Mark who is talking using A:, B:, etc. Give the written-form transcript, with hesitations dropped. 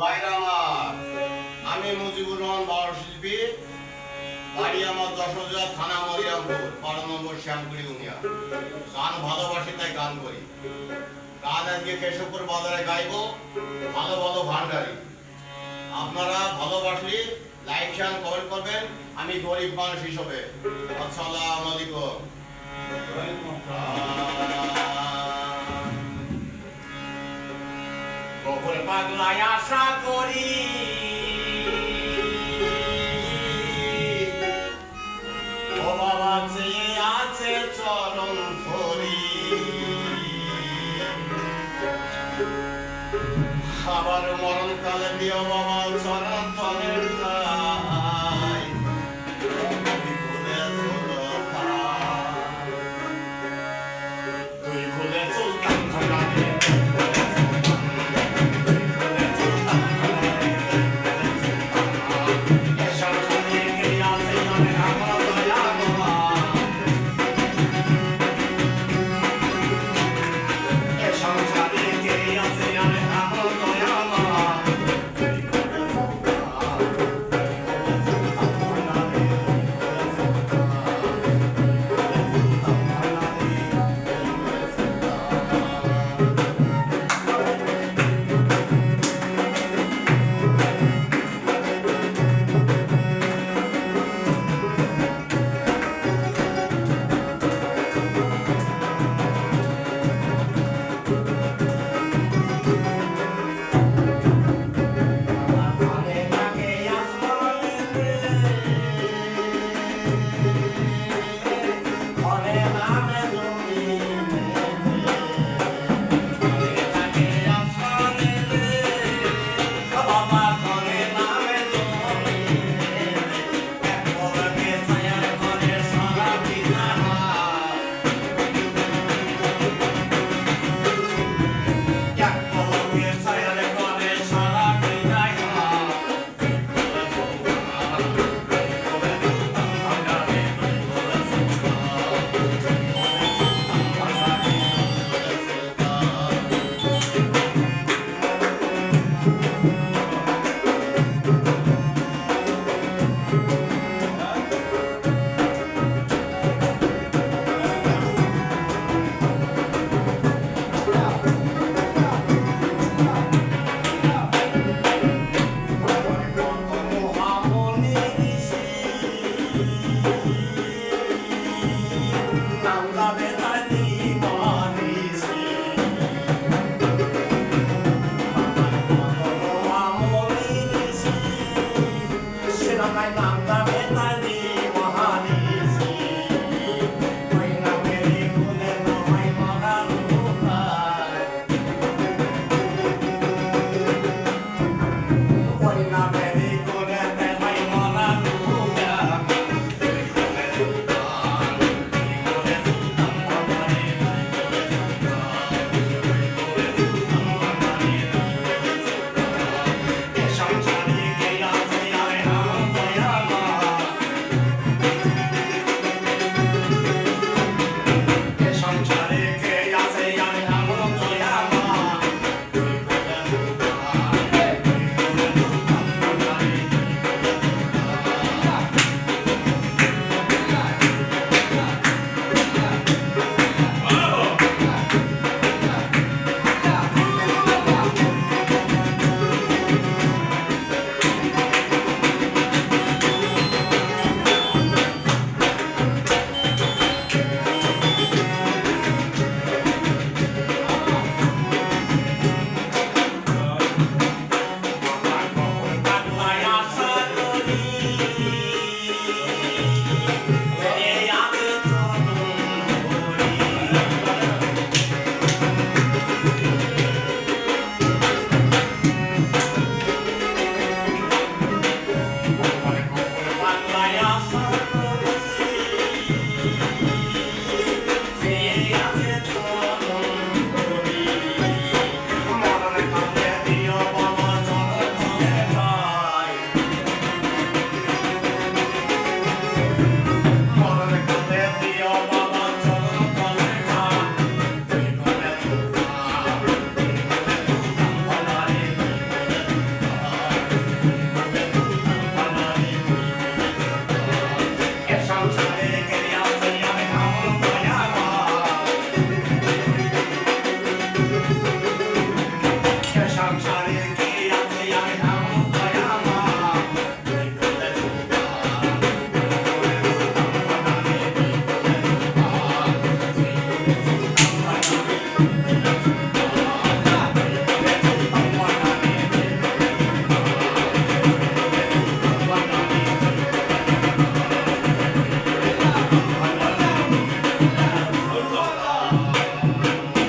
A: ভাইরা আমার, আমি মুজিবুর রহমান বাউল শিল্পী, বাড়ি আমার যশোর থানা মরিয়ামপুর, 12 নম্বর শ্যামপুরি ইউনিয়ন। গান ভালোবাসি তাই গান করি। গান আজকে কেশবপুর বাজারে গাইবো, ভালো ভালো ভান্ডারি। আপনারা ভালোবাসলে লাইক শেয়ার কমেন্ট করবেন। আমি গরিব মানুষ হিসেবে। আসসালামু আলাইকুম।
B: কখন পাগলায় আশা করি ও বাবা চেয়ে আছে চরণ ধরি
A: আবার মরণ কালে দিও বাবা চরণ